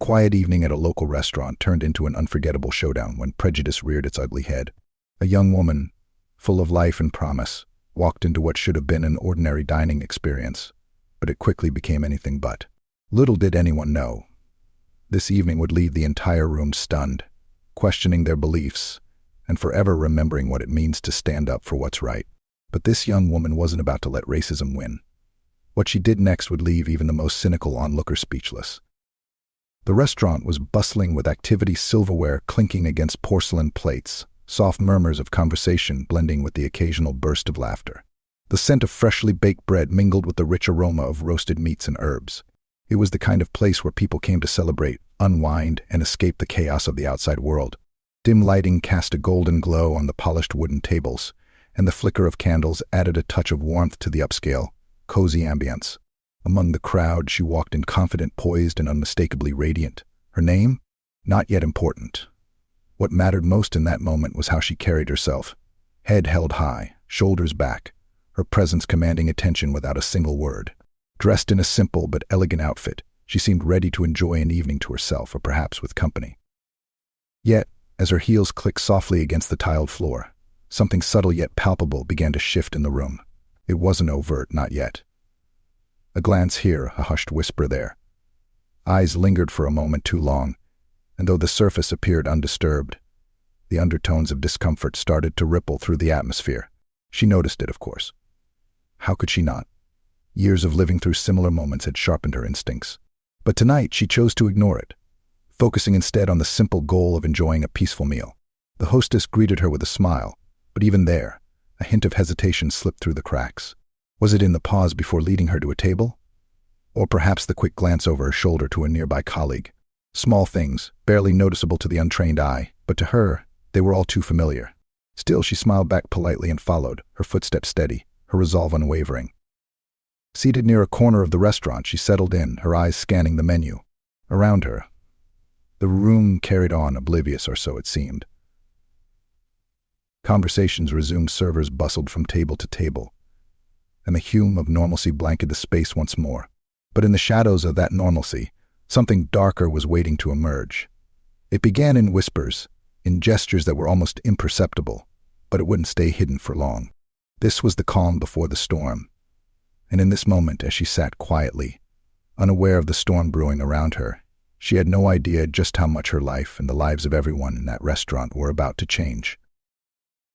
quiet evening at a local restaurant turned into an unforgettable showdown when prejudice reared its ugly head. A young woman, full of life and promise, walked into what should have been an ordinary dining experience, but it quickly became anything but. Little did anyone know, this evening would leave the entire room stunned, questioning their beliefs, and forever remembering what it means to stand up for what's right. But this young woman wasn't about to let racism win. What she did next would leave even the most cynical onlooker speechless. The restaurant was bustling with activity, silverware clinking against porcelain plates, soft murmurs of conversation blending with the occasional burst of laughter. The scent of freshly baked bread mingled with the rich aroma of roasted meats and herbs. It was the kind of place where people came to celebrate, unwind, and escape the chaos of the outside world. Dim lighting cast a golden glow on the polished wooden tables, and the flicker of candles added a touch of warmth to the upscale, cozy ambience. Among the crowd, she walked in confident, poised, and unmistakably radiant. Her name? Not yet important. What mattered most in that moment was how she carried herself. Head held high, shoulders back, her presence commanding attention without a single word. Dressed in a simple but elegant outfit, she seemed ready to enjoy an evening to herself or perhaps with company. Yet, as her heels clicked softly against the tiled floor, something subtle yet palpable began to shift in the room. It wasn't overt, not yet. A glance here, a hushed whisper there. Eyes lingered for a moment too long, and though the surface appeared undisturbed, the undertones of discomfort started to ripple through the atmosphere. She noticed it, of course. How could she not? Years of living through similar moments had sharpened her instincts. But tonight she chose to ignore it, focusing instead on the simple goal of enjoying a peaceful meal. The hostess greeted her with a smile, but even there, a hint of hesitation slipped through the cracks. Was it in the pause before leading her to a table? Or perhaps the quick glance over her shoulder to a nearby colleague? Small things, barely noticeable to the untrained eye, but to her, they were all too familiar. Still, she smiled back politely and followed, her footsteps steady, her resolve unwavering. Seated near a corner of the restaurant, she settled in, her eyes scanning the menu. Around her, the room carried on, oblivious, or so it seemed. Conversations resumed, servers bustled from table to table, and the hum of normalcy blanketed the space once more. But in the shadows of that normalcy, something darker was waiting to emerge. It began in whispers, in gestures that were almost imperceptible, but it wouldn't stay hidden for long. This was the calm before the storm. And in this moment, as she sat quietly, unaware of the storm brewing around her, she had no idea just how much her life and the lives of everyone in that restaurant were about to change.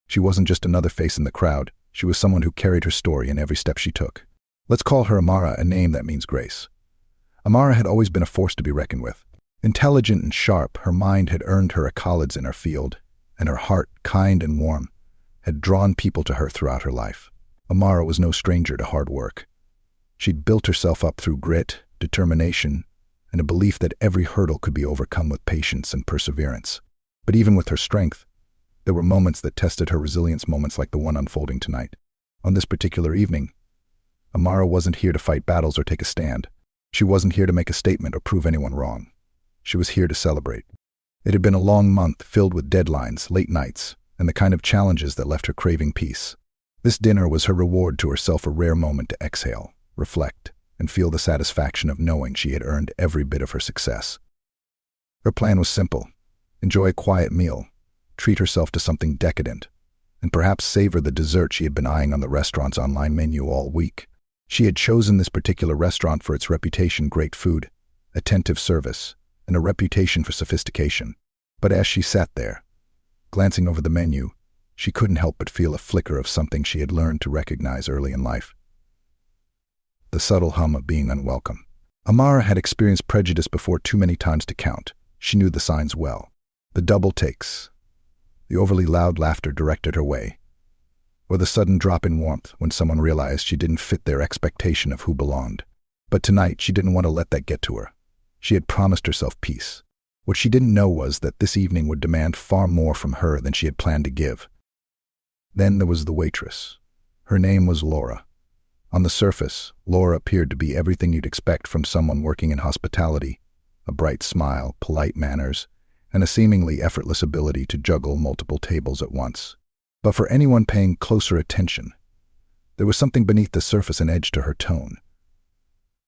She wasn't just another face in the crowd, she was someone who carried her story in every step she took. Let's call her Amara, a name that means grace. Amara had always been a force to be reckoned with. Intelligent and sharp, her mind had earned her accolades in her field, and her heart, kind and warm, had drawn people to her throughout her life. Amara was no stranger to hard work. She'd built herself up through grit, determination, and a belief that every hurdle could be overcome with patience and perseverance. But even with her strength, there were moments that tested her resilience, moments like the one unfolding tonight. On this particular evening, Amara wasn't here to fight battles or take a stand. She wasn't here to make a statement or prove anyone wrong. She was here to celebrate. It had been a long month filled with deadlines, late nights, and the kind of challenges that left her craving peace. This dinner was her reward to herself, a rare moment to exhale, reflect, and feel the satisfaction of knowing she had earned every bit of her success. Her plan was simple: enjoy a quiet meal, treat herself to something decadent, and perhaps savor the dessert she had been eyeing on the restaurant's online menu all week. She had chosen this particular restaurant for its reputation: great food, attentive service, and a reputation for sophistication. But as she sat there, glancing over the menu, she couldn't help but feel a flicker of something she had learned to recognize early in life: the subtle hum of being unwelcome. Amara had experienced prejudice before too many times to count. She knew the signs well. The double takes, the overly loud laughter directed her way, or the sudden drop in warmth when someone realized she didn't fit their expectation of who belonged. But tonight, she didn't want to let that get to her. She had promised herself peace. What she didn't know was that this evening would demand far more from her than she had planned to give. Then there was the waitress. Her name was Laura. On the surface, Laura appeared to be everything you'd expect from someone working in hospitality: a bright smile, polite manners, and a seemingly effortless ability to juggle multiple tables at once. But for anyone paying closer attention, there was something beneath the surface, an edge to her tone,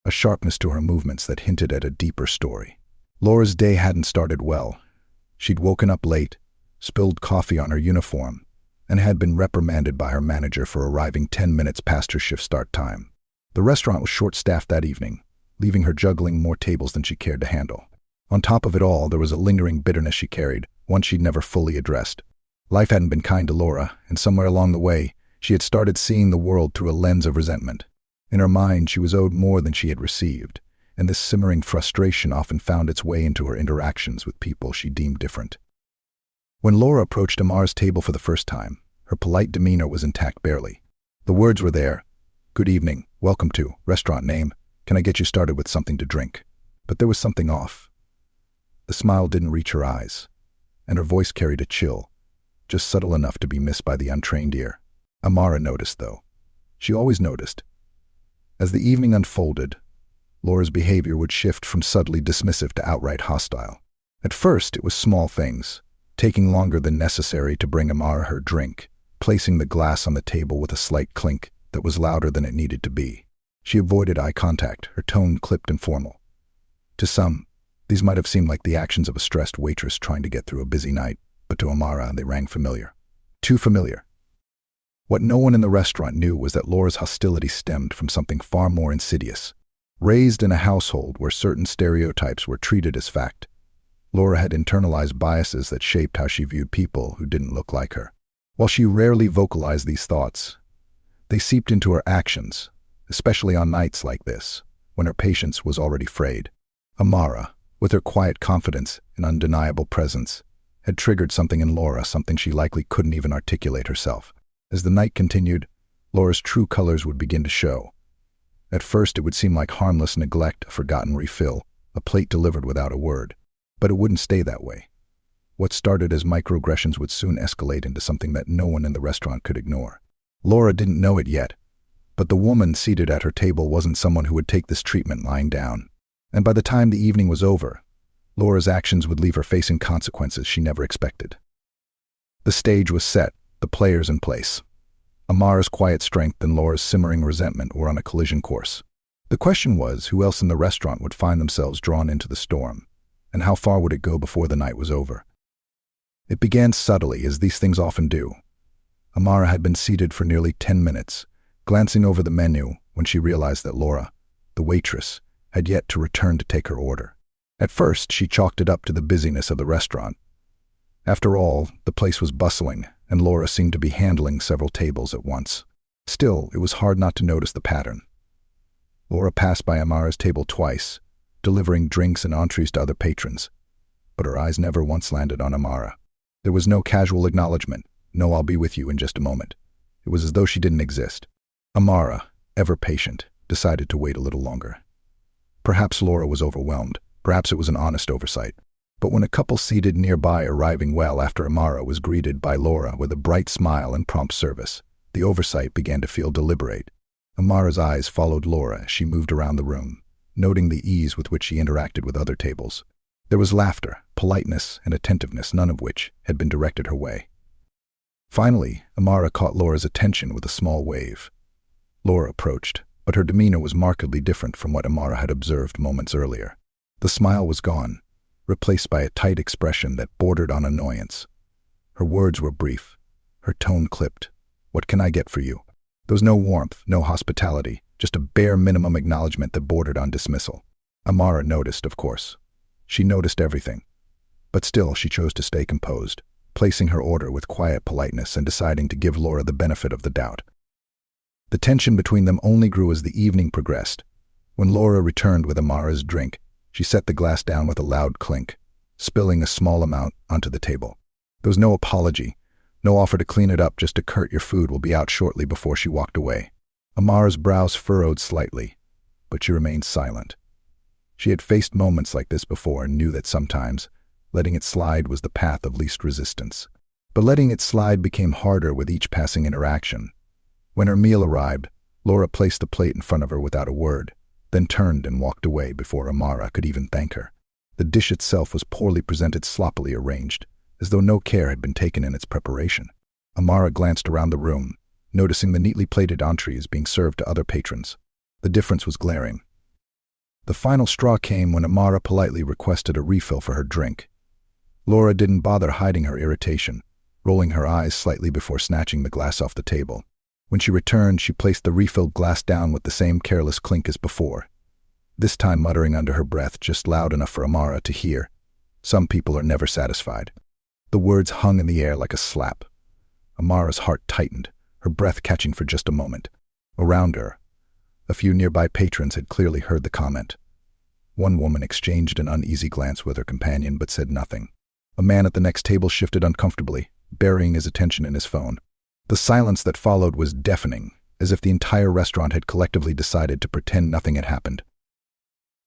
a sharpness to her movements that hinted at a deeper story. Laura's day hadn't started well. She'd woken up late, spilled coffee on her uniform, and had been reprimanded by her manager for arriving 10 minutes past her shift start time. The restaurant was short-staffed that evening, leaving her juggling more tables than she cared to handle. On top of it all, there was a lingering bitterness she carried, one she'd never fully addressed. Life hadn't been kind to Laura, and somewhere along the way, she had started seeing the world through a lens of resentment. In her mind, she was owed more than she had received, and this simmering frustration often found its way into her interactions with people she deemed different. When Laura approached Amar's table for the first time, her polite demeanor was intact barely. The words were there: "Good evening, welcome to, restaurant name, can I get you started with something to drink?" But there was something off. The smile didn't reach her eyes, and her voice carried a chill, just subtle enough to be missed by the untrained ear. Amara noticed, though. She always noticed. As the evening unfolded, Laura's behavior would shift from subtly dismissive to outright hostile. At first, it was small things, taking longer than necessary to bring Amara her drink, placing the glass on the table with a slight clink that was louder than it needed to be. She avoided eye contact, her tone clipped and formal. To some, these might have seemed like the actions of a stressed waitress trying to get through a busy night, but to Amara they rang familiar. Too familiar. What no one in the restaurant knew was that Laura's hostility stemmed from something far more insidious. Raised in a household where certain stereotypes were treated as fact, Laura had internalized biases that shaped how she viewed people who didn't look like her. While she rarely vocalized these thoughts, they seeped into her actions, especially on nights like this, when her patience was already frayed. Amara, with her quiet confidence and undeniable presence, had triggered something in Laura, something she likely couldn't even articulate herself. As the night continued, Laura's true colors would begin to show. At first, it would seem like harmless neglect, a forgotten refill, a plate delivered without a word. But it wouldn't stay that way. What started as microaggressions would soon escalate into something that no one in the restaurant could ignore. Laura didn't know it yet, but the woman seated at her table wasn't someone who would take this treatment lying down. And by the time the evening was over, Laura's actions would leave her facing consequences she never expected. The stage was set, the players in place. Amara's quiet strength and Laura's simmering resentment were on a collision course. The question was, who else in the restaurant would find themselves drawn into the storm, and how far would it go before the night was over? It began subtly, as these things often do. Amara had been seated for nearly 10 minutes, glancing over the menu when she realized that Laura, the waitress, had yet to return to take her order. At first, she chalked it up to the busyness of the restaurant. After all, the place was bustling, and Laura seemed to be handling several tables at once. Still, it was hard not to notice the pattern. Laura passed by Amara's table twice, delivering drinks and entrees to other patrons, but her eyes never once landed on Amara. There was no casual acknowledgement, no "I'll be with you in just a moment." It was as though she didn't exist. Amara, ever patient, decided to wait a little longer. Perhaps Laura was overwhelmed, perhaps it was an honest oversight. But when a couple seated nearby arriving well after Amara was greeted by Laura with a bright smile and prompt service, the oversight began to feel deliberate. Amara's eyes followed Laura as she moved around the room, noting the ease with which she interacted with other tables. There was laughter, politeness, and attentiveness, none of which had been directed her way. Finally, Amara caught Laura's attention with a small wave. Laura approached, but her demeanor was markedly different from what Amara had observed moments earlier. The smile was gone, replaced by a tight expression that bordered on annoyance. Her words were brief, her tone clipped. "What can I get for you?" There was no warmth, no hospitality, just a bare minimum acknowledgement that bordered on dismissal. Amara noticed, of course. She noticed everything. But still, she chose to stay composed, placing her order with quiet politeness and deciding to give Laura the benefit of the doubt. The tension between them only grew as the evening progressed. When Laura returned with Amara's drink, she set the glass down with a loud clink, spilling a small amount onto the table. There was no apology, no offer to clean it up, just a curt "your food will be out shortly" before she walked away. Amara's brows furrowed slightly, but she remained silent. She had faced moments like this before and knew that sometimes letting it slide was the path of least resistance. But letting it slide became harder with each passing interaction. When her meal arrived, Laura placed the plate in front of her without a word, then turned and walked away before Amara could even thank her. The dish itself was poorly presented, sloppily arranged, as though no care had been taken in its preparation. Amara glanced around the room, noticing the neatly plated entrees being served to other patrons. The difference was glaring. The final straw came when Amara politely requested a refill for her drink. Laura didn't bother hiding her irritation, rolling her eyes slightly before snatching the glass off the table. When she returned, she placed the refilled glass down with the same careless clink as before, this time muttering under her breath just loud enough for Amara to hear. Some people are never satisfied. The words hung in the air like a slap. Amara's heart tightened, her breath catching for just a moment. Around her, a few nearby patrons had clearly heard the comment. One woman exchanged an uneasy glance with her companion but said nothing. A man at the next table shifted uncomfortably, burying his attention in his phone. The silence that followed was deafening, as if the entire restaurant had collectively decided to pretend nothing had happened.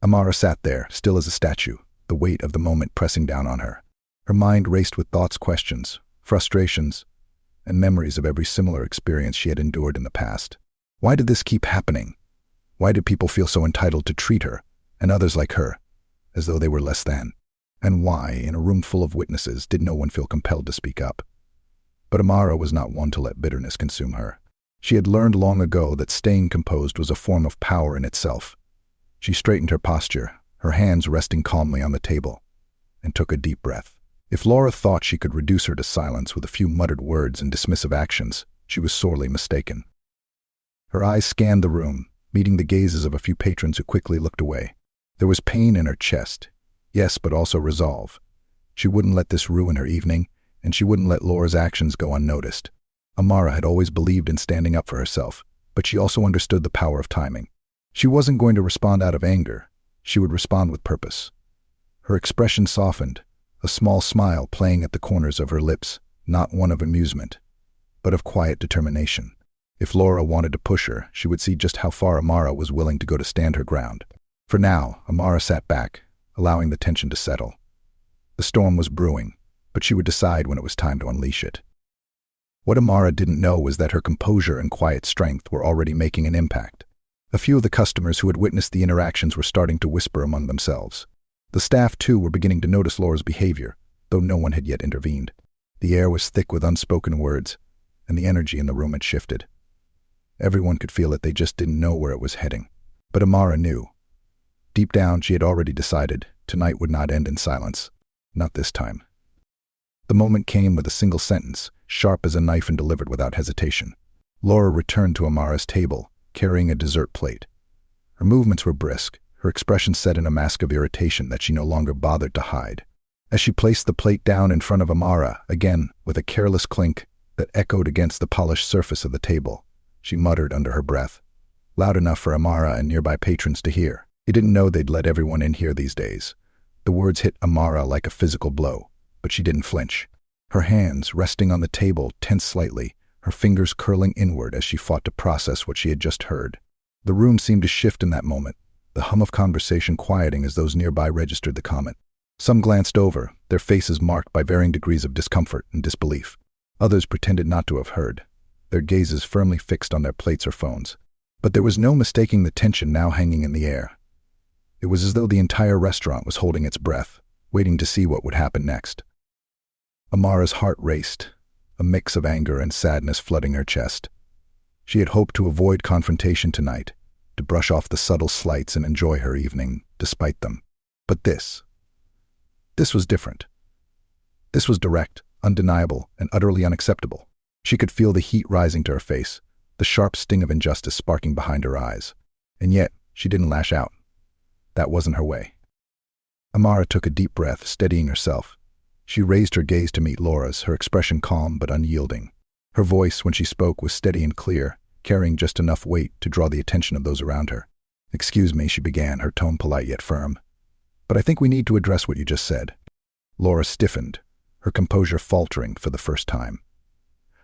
Amara sat there, still as a statue, the weight of the moment pressing down on her. Her mind raced with thoughts, questions, frustrations, and memories of every similar experience she had endured in the past. Why did this keep happening? Why did people feel so entitled to treat her, and others like her, as though they were less than? And why, in a room full of witnesses, did no one feel compelled to speak up? But Amara was not one to let bitterness consume her. She had learned long ago that staying composed was a form of power in itself. She straightened her posture, her hands resting calmly on the table, and took a deep breath. If Laura thought she could reduce her to silence with a few muttered words and dismissive actions, she was sorely mistaken. Her eyes scanned the room, meeting the gazes of a few patrons who quickly looked away. There was pain in her chest, yes, but also resolve. She wouldn't let this ruin her evening, and she wouldn't let Laura's actions go unnoticed. Amara had always believed in standing up for herself, but she also understood the power of timing. She wasn't going to respond out of anger. She would respond with purpose. Her expression softened, a small smile playing at the corners of her lips, not one of amusement, but of quiet determination. If Laura wanted to push her, she would see just how far Amara was willing to go to stand her ground. For now, Amara sat back, allowing the tension to settle. The storm was brewing, but she would decide when it was time to unleash it. What Amara didn't know was that her composure and quiet strength were already making an impact. A few of the customers who had witnessed the interactions were starting to whisper among themselves. The staff, too, were beginning to notice Laura's behavior, though no one had yet intervened. The air was thick with unspoken words, and the energy in the room had shifted. Everyone could feel it, they just didn't know where it was heading. But Amara knew. Deep down, she had already decided tonight would not end in silence. Not this time. The moment came with a single sentence, sharp as a knife and delivered without hesitation. Laura returned to Amara's table, carrying a dessert plate. Her movements were brisk, her expression set in a mask of irritation that she no longer bothered to hide. As she placed the plate down in front of Amara, again with a careless clink that echoed against the polished surface of the table, she muttered under her breath, loud enough for Amara and nearby patrons to hear. He didn't know they'd let everyone in here these days. The words hit Amara like a physical blow, but she didn't flinch. Her hands, resting on the table, tensed slightly, her fingers curling inward as she fought to process what she had just heard. The room seemed to shift in that moment, the hum of conversation quieting as those nearby registered the comment. Some glanced over, their faces marked by varying degrees of discomfort and disbelief. Others pretended not to have heard, their gazes firmly fixed on their plates or phones. But there was no mistaking the tension now hanging in the air. It was as though the entire restaurant was holding its breath, waiting to see what would happen next. Amara's heart raced, a mix of anger and sadness flooding her chest. She had hoped to avoid confrontation tonight, to brush off the subtle slights and enjoy her evening, despite them. But this was different. This was direct, undeniable, and utterly unacceptable. She could feel the heat rising to her face, the sharp sting of injustice sparking behind her eyes. And yet, she didn't lash out. That wasn't her way. Amara took a deep breath, steadying herself. She raised her gaze to meet Laura's, her expression calm but unyielding. Her voice, when she spoke, was steady and clear, carrying just enough weight to draw the attention of those around her. "Excuse me," she began, her tone polite yet firm. "But I think we need to address what you just said." Laura stiffened, her composure faltering for the first time.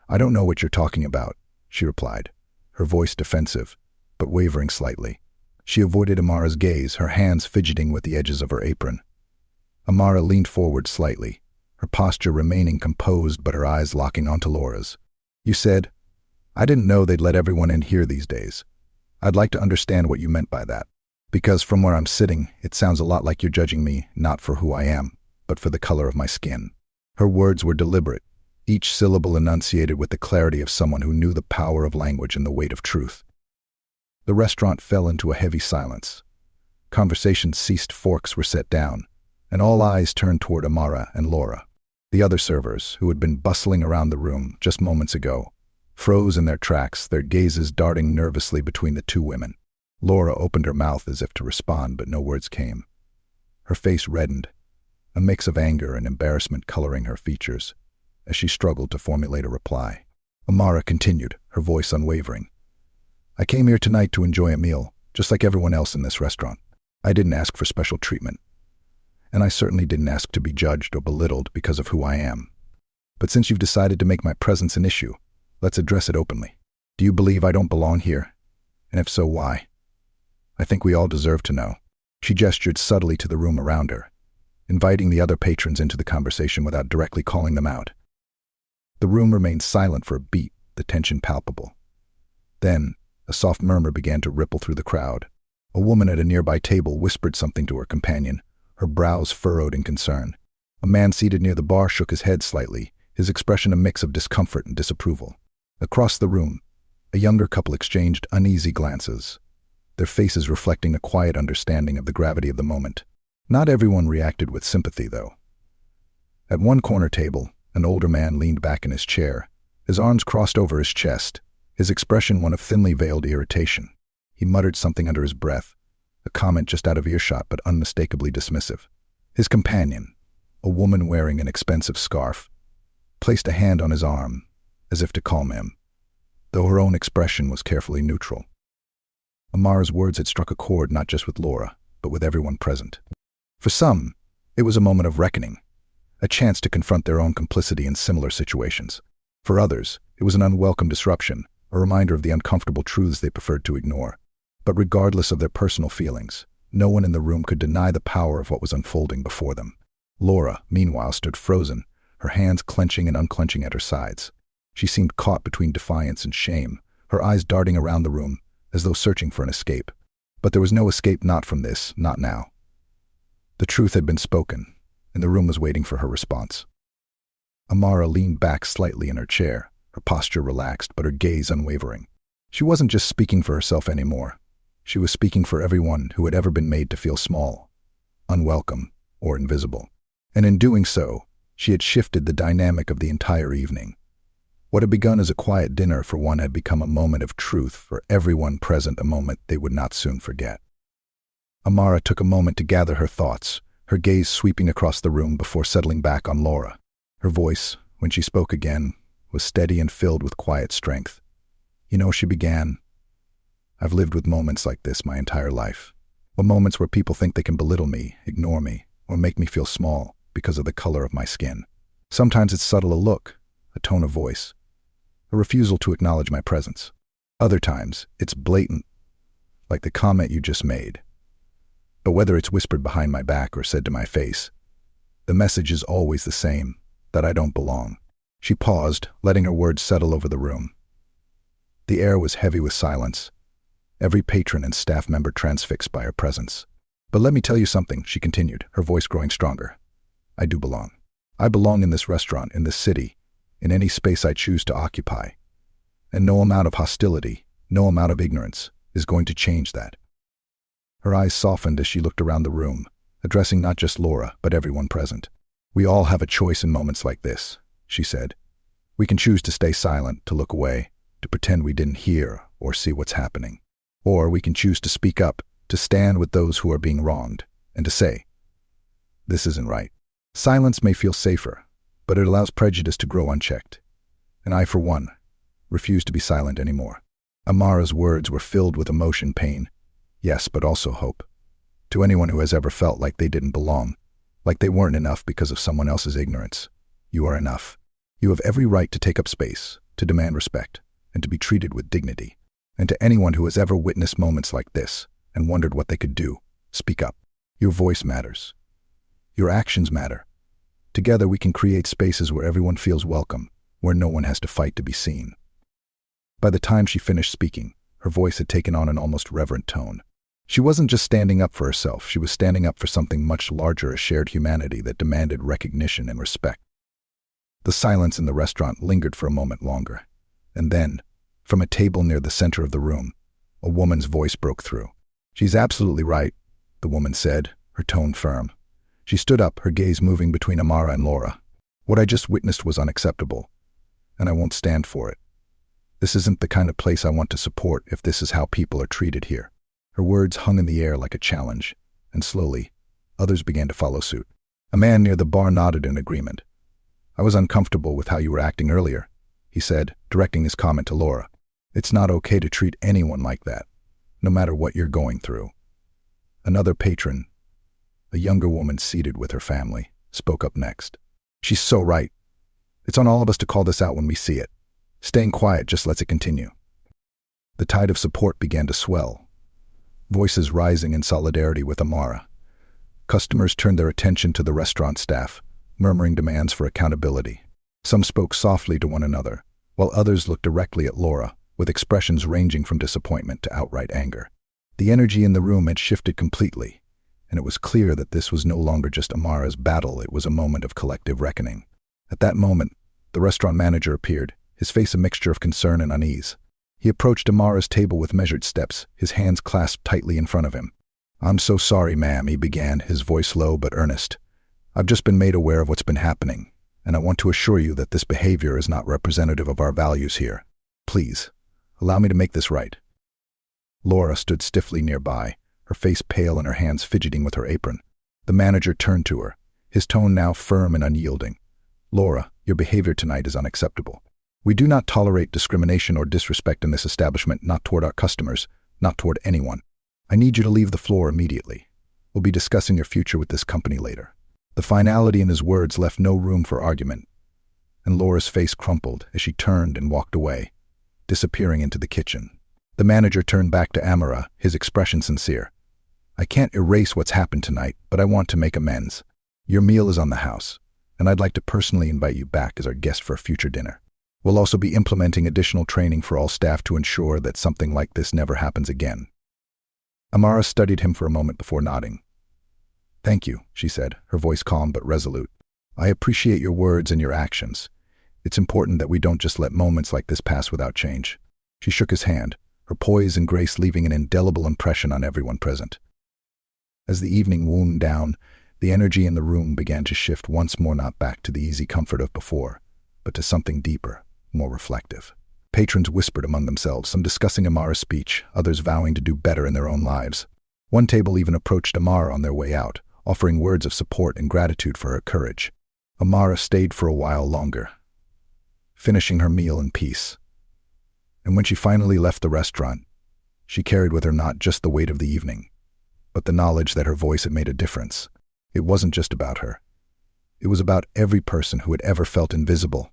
"I don't know what you're talking about," she replied, her voice defensive, but wavering slightly. She avoided Amara's gaze, her hands fidgeting with the edges of her apron. Amara leaned forward slightly, her posture remaining composed but her eyes locking onto Laura's. "You said, I didn't know they'd let everyone in here these days. I'd like to understand what you meant by that. Because from where I'm sitting, it sounds a lot like you're judging me not for who I am, but for the color of my skin." Her words were deliberate, each syllable enunciated with the clarity of someone who knew the power of language and the weight of truth. The restaurant fell into a heavy silence. Conversation ceased, forks were set down, and all eyes turned toward Amara and Laura. The other servers, who had been bustling around the room just moments ago, froze in their tracks, their gazes darting nervously between the two women. Laura opened her mouth as if to respond, but no words came. Her face reddened, a mix of anger and embarrassment coloring her features, as she struggled to formulate a reply. Amara continued, her voice unwavering. "I came here tonight to enjoy a meal, just like everyone else in this restaurant. I didn't ask for special treatment. And I certainly didn't ask to be judged or belittled because of who I am. But since you've decided to make my presence an issue, let's address it openly. Do you believe I don't belong here? And if so, why? I think we all deserve to know." She gestured subtly to the room around her, inviting the other patrons into the conversation without directly calling them out. The room remained silent for a beat, the tension palpable. Then, a soft murmur began to ripple through the crowd. A woman at a nearby table whispered something to her companion, her brows furrowed in concern. A man seated near the bar shook his head slightly, his expression a mix of discomfort and disapproval. Across the room, a younger couple exchanged uneasy glances, their faces reflecting a quiet understanding of the gravity of the moment. Not everyone reacted with sympathy, though. At one corner table, an older man leaned back in his chair, his arms crossed over his chest, his expression one of thinly veiled irritation. He muttered something under his breath, a comment just out of earshot but unmistakably dismissive. His companion, a woman wearing an expensive scarf, placed a hand on his arm, as if to calm him, though her own expression was carefully neutral. Amara's words had struck a chord not just with Laura, but with everyone present. For some, it was a moment of reckoning, a chance to confront their own complicity in similar situations. For others, it was an unwelcome disruption, a reminder of the uncomfortable truths they preferred to ignore. But regardless of their personal feelings, no one in the room could deny the power of what was unfolding before them. Laura, meanwhile, stood frozen, her hands clenching and unclenching at her sides. She seemed caught between defiance and shame, her eyes darting around the room, as though searching for an escape. But there was no escape, not from this, not now. The truth had been spoken, and the room was waiting for her response. Amara leaned back slightly in her chair, her posture relaxed, but her gaze unwavering. She wasn't just speaking for herself anymore. She was speaking for everyone who had ever been made to feel small, unwelcome, or invisible. And in doing so, she had shifted the dynamic of the entire evening. What had begun as a quiet dinner for one had become a moment of truth for everyone present, a moment they would not soon forget. Amara took a moment to gather her thoughts, her gaze sweeping across the room before settling back on Laura. Her voice, when she spoke again, was steady and filled with quiet strength. "You know," she began, "I've lived with moments like this my entire life. Moments where people think they can belittle me, ignore me, or make me feel small because of the color of my skin. Sometimes it's subtle, a look, a tone of voice, a refusal to acknowledge my presence. Other times, it's blatant, like the comment you just made. But whether it's whispered behind my back or said to my face, the message is always the same, that I don't belong." She paused, letting her words settle over the room. The air was heavy with silence, every patron and staff member transfixed by her presence. "But let me tell you something," she continued, her voice growing stronger. "I do belong. I belong in this restaurant, in this city, in any space I choose to occupy. And no amount of hostility, no amount of ignorance, is going to change that." Her eyes softened as she looked around the room, addressing not just Laura, but everyone present. "We all have a choice in moments like this," she said. "We can choose to stay silent, to look away, to pretend we didn't hear or see what's happening. Or we can choose to speak up, to stand with those who are being wronged, and to say, this isn't right. Silence may feel safer, but it allows prejudice to grow unchecked. And I, for one, refuse to be silent anymore." Amara's words were filled with emotion, pain, yes, but also hope. To anyone who has ever felt like they didn't belong, like they weren't enough because of someone else's ignorance, you are enough. You have every right to take up space, to demand respect, and to be treated with dignity. And to anyone who has ever witnessed moments like this and wondered what they could do, speak up. Your voice matters. Your actions matter. Together we can create spaces where everyone feels welcome, where no one has to fight to be seen. By the time she finished speaking, her voice had taken on an almost reverent tone. She wasn't just standing up for herself, she was standing up for something much larger, a shared humanity that demanded recognition and respect. The silence in the restaurant lingered for a moment longer, and then, from a table near the center of the room, a woman's voice broke through. "She's absolutely right. the woman said, her tone firm. She stood up, her gaze moving between Amara and Laura. What I just witnessed was unacceptable, and I won't stand for it. This isn't the kind of place I want to support if this is how people are treated here. Her words hung in the air like a challenge, and slowly, others began to follow suit. A man near the bar nodded in agreement. I was uncomfortable with how you were acting earlier, he said, directing his comment to Laura. It's not okay to treat anyone like that, no matter what you're going through. Another patron, a younger woman seated with her family, spoke up next. She's so right. It's on all of us to call this out when we see it. Staying quiet just lets it continue. The tide of support began to swell, voices rising in solidarity with Amara. Customers turned their attention to the restaurant staff, murmuring demands for accountability. Some spoke softly to one another, while others looked directly at Laura, with expressions ranging from disappointment to outright anger. The energy in the room had shifted completely, and it was clear that this was no longer just Amara's battle, it was a moment of collective reckoning. At that moment, the restaurant manager appeared, his face a mixture of concern and unease. He approached Amara's table with measured steps, his hands clasped tightly in front of him. I'm so sorry, ma'am, he began, his voice low but earnest. I've just been made aware of what's been happening, and I want to assure you that this behavior is not representative of our values here. Please, allow me to make this right. Laura stood stiffly nearby, her face pale and her hands fidgeting with her apron. The manager turned to her, his tone now firm and unyielding. Laura, your behavior tonight is unacceptable. We do not tolerate discrimination or disrespect in this establishment, not toward our customers, not toward anyone. I need you to leave the floor immediately. We'll be discussing your future with this company later. The finality in his words left no room for argument, and Laura's face crumpled as she turned and walked away, disappearing into the kitchen. The manager turned back to Amara, his expression sincere. I can't erase what's happened tonight, but I want to make amends. Your meal is on the house, and I'd like to personally invite you back as our guest for a future dinner. We'll also be implementing additional training for all staff to ensure that something like this never happens again. Amara studied him for a moment before nodding. Thank you, she said, her voice calm but resolute. I appreciate your words and your actions. It's important that we don't just let moments like this pass without change. She shook his hand, her poise and grace leaving an indelible impression on everyone present. As the evening wound down, the energy in the room began to shift once more, not back to the easy comfort of before, but to something deeper, more reflective. Patrons whispered among themselves, some discussing Amara's speech, others vowing to do better in their own lives. One table even approached Amara on their way out, offering words of support and gratitude for her courage. Amara stayed for a while longer, finishing her meal in peace. And when she finally left the restaurant, she carried with her not just the weight of the evening, but the knowledge that her voice had made a difference. It wasn't just about her. It was about every person who had ever felt invisible,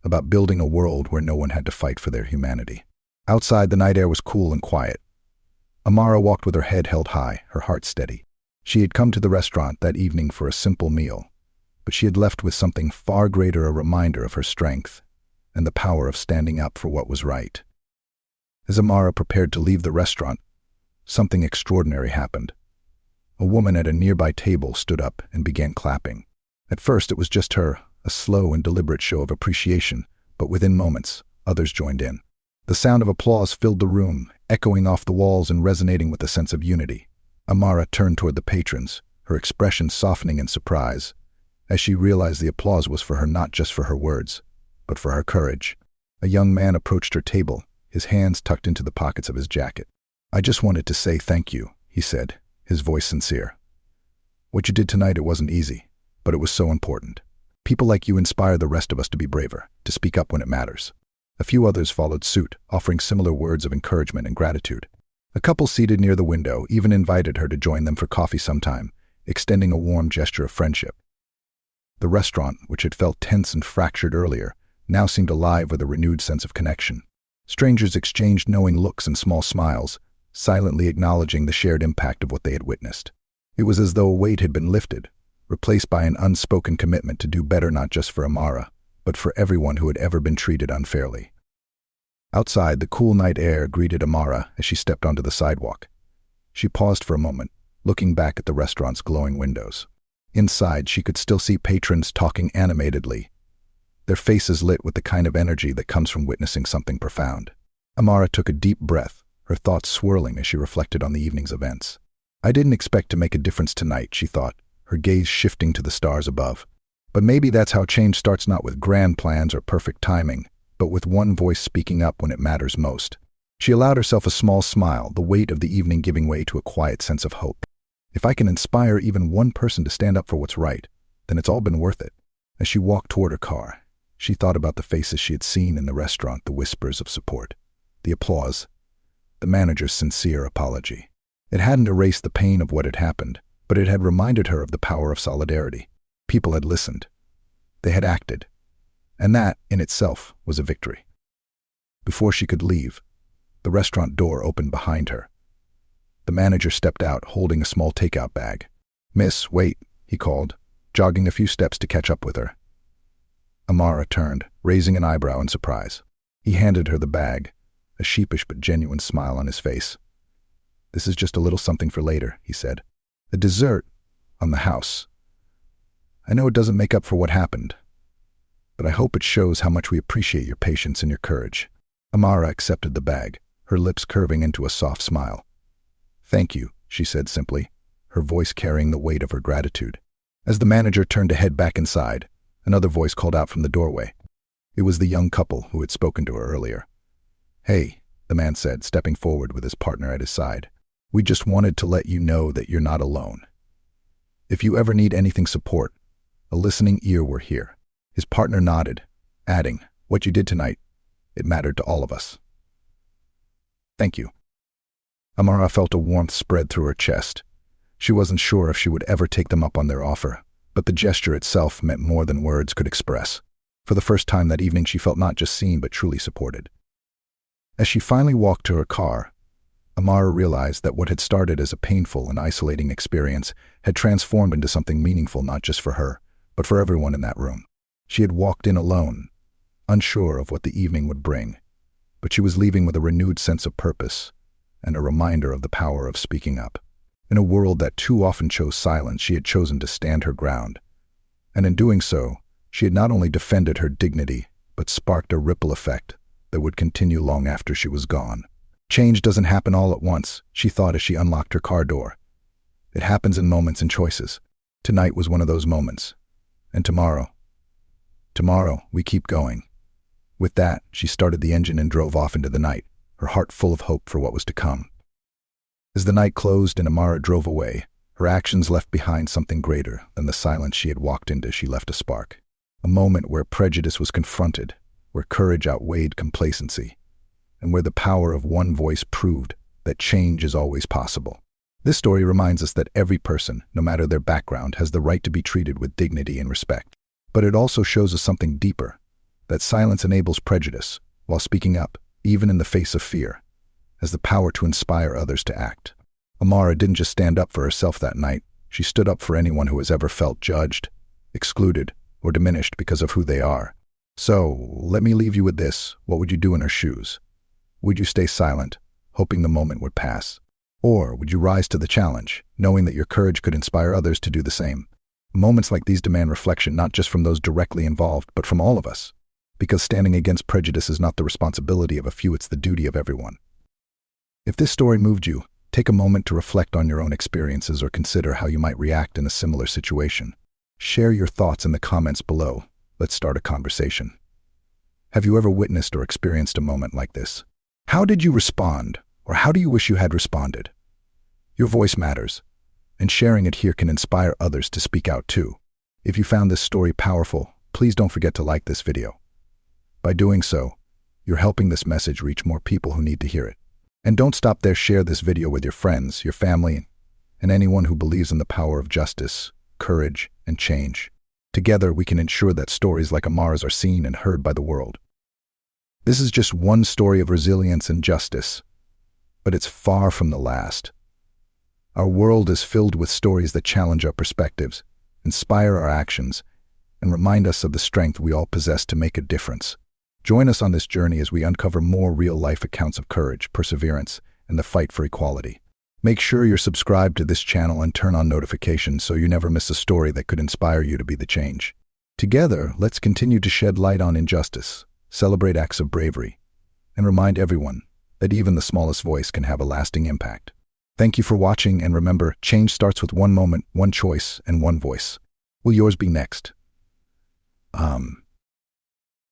about building a world where no one had to fight for their humanity. Outside, the night air was cool and quiet. Amara walked with her head held high, her heart steady. She had come to the restaurant that evening for a simple meal, but she had left with something far greater, a reminder of her strength and the power of standing up for what was right. As Amara prepared to leave the restaurant, something extraordinary happened. A woman at a nearby table stood up and began clapping. At first it was just her, a slow and deliberate show of appreciation, but within moments, others joined in. The sound of applause filled the room, echoing off the walls and resonating with a sense of unity. Amara turned toward the patrons, her expression softening in surprise, as she realized the applause was for her, not just for her words, but for her courage. A young man approached her table, his hands tucked into the pockets of his jacket. I just wanted to say thank you, he said, his voice sincere. What you did tonight, it wasn't easy, but it was so important. People like you inspire the rest of us to be braver, to speak up when it matters. A few others followed suit, offering similar words of encouragement and gratitude. A couple seated near the window even invited her to join them for coffee sometime, extending a warm gesture of friendship. The restaurant, which had felt tense and fractured earlier, now seemed alive with a renewed sense of connection. Strangers exchanged knowing looks and small smiles, silently acknowledging the shared impact of what they had witnessed. It was as though a weight had been lifted, replaced by an unspoken commitment to do better, not just for Amara, but for everyone who had ever been treated unfairly. Outside, the cool night air greeted Amara as she stepped onto the sidewalk. She paused for a moment, looking back at the restaurant's glowing windows. Inside, she could still see patrons talking animatedly, their faces lit with the kind of energy that comes from witnessing something profound. Amara took a deep breath, her thoughts swirling as she reflected on the evening's events. I didn't expect to make a difference tonight, she thought, her gaze shifting to the stars above. But maybe that's how change starts, not with grand plans or perfect timing, but with one voice speaking up when it matters most. She allowed herself a small smile, the weight of the evening giving way to a quiet sense of hope. If I can inspire even one person to stand up for what's right, then it's all been worth it. As she walked toward her car, she thought about the faces she had seen in the restaurant, the whispers of support, the applause, the manager's sincere apology. It hadn't erased the pain of what had happened, but it had reminded her of the power of solidarity. People had listened. They had acted. And that, in itself, was a victory. Before she could leave, the restaurant door opened behind her. The manager stepped out, holding a small takeout bag. "Miss, wait," he called, jogging a few steps to catch up with her. Amara turned, raising an eyebrow in surprise. He handed her the bag, a sheepish but genuine smile on his face. "This is just a little something for later," he said. "A dessert on the house. I know it doesn't make up for what happened, but I hope it shows how much we appreciate your patience and your courage." Amara accepted the bag, her lips curving into a soft smile. "Thank you," she said simply, her voice carrying the weight of her gratitude. As the manager turned to head back inside, another voice called out from the doorway. It was the young couple who had spoken to her earlier. "Hey," the man said, stepping forward with his partner at his side. "We just wanted to let you know that you're not alone. If you ever need anything support, a listening ear, we're here." His partner nodded, adding, "What you did tonight, it mattered to all of us." "Thank you." Amara felt a warmth spread through her chest. She wasn't sure if she would ever take them up on their offer, but the gesture itself meant more than words could express. For the first time that evening, she felt not just seen, but truly supported. As she finally walked to her car, Amara realized that what had started as a painful and isolating experience had transformed into something meaningful, not just for her, but for everyone in that room. She had walked in alone, unsure of what the evening would bring, but she was leaving with a renewed sense of purpose and a reminder of the power of speaking up. In a world that too often chose silence, she had chosen to stand her ground. And in doing so, she had not only defended her dignity, but sparked a ripple effect that would continue long after she was gone. Change doesn't happen all at once, she thought as she unlocked her car door. It happens in moments and choices. Tonight was one of those moments. And tomorrow we keep going. With that, she started the engine and drove off into the night, her heart full of hope for what was to come. As the night closed and Amara drove away, her actions left behind something greater than the silence she had walked into. She left a spark. A moment where prejudice was confronted, where courage outweighed complacency, and where the power of one voice proved that change is always possible. This story reminds us that every person, no matter their background, has the right to be treated with dignity and respect. But it also shows us something deeper, that silence enables prejudice, while speaking up, even in the face of fear, has the power to inspire others to act. Amara didn't just stand up for herself that night, she stood up for anyone who has ever felt judged, excluded, or diminished because of who they are. So, let me leave you with this. What would you do in her shoes? Would you stay silent, hoping the moment would pass? Or would you rise to the challenge, knowing that your courage could inspire others to do the same? Moments like these demand reflection, not just from those directly involved, but from all of us. Because standing against prejudice is not the responsibility of a few, it's the duty of everyone. If this story moved you, take a moment to reflect on your own experiences or consider how you might react in a similar situation. Share your thoughts in the comments below. Let's start a conversation. Have you ever witnessed or experienced a moment like this? How did you respond, or how do you wish you had responded? Your voice matters, and sharing it here can inspire others to speak out too. If you found this story powerful, please don't forget to like this video. By doing so, you're helping this message reach more people who need to hear it. And don't stop there, share this video with your friends, your family, and anyone who believes in the power of justice, courage, and change. Together, we can ensure that stories like Amara's are seen and heard by the world. This is just one story of resilience and justice, but it's far from the last. Our world is filled with stories that challenge our perspectives, inspire our actions, and remind us of the strength we all possess to make a difference. Join us on this journey as we uncover more real-life accounts of courage, perseverance, and the fight for equality. Make sure you're subscribed to this channel and turn on notifications so you never miss a story that could inspire you to be the change. Together, let's continue to shed light on injustice, celebrate acts of bravery, and remind everyone that even the smallest voice can have a lasting impact. Thank you for watching, and remember, change starts with one moment, one choice, and one voice. Will yours be next?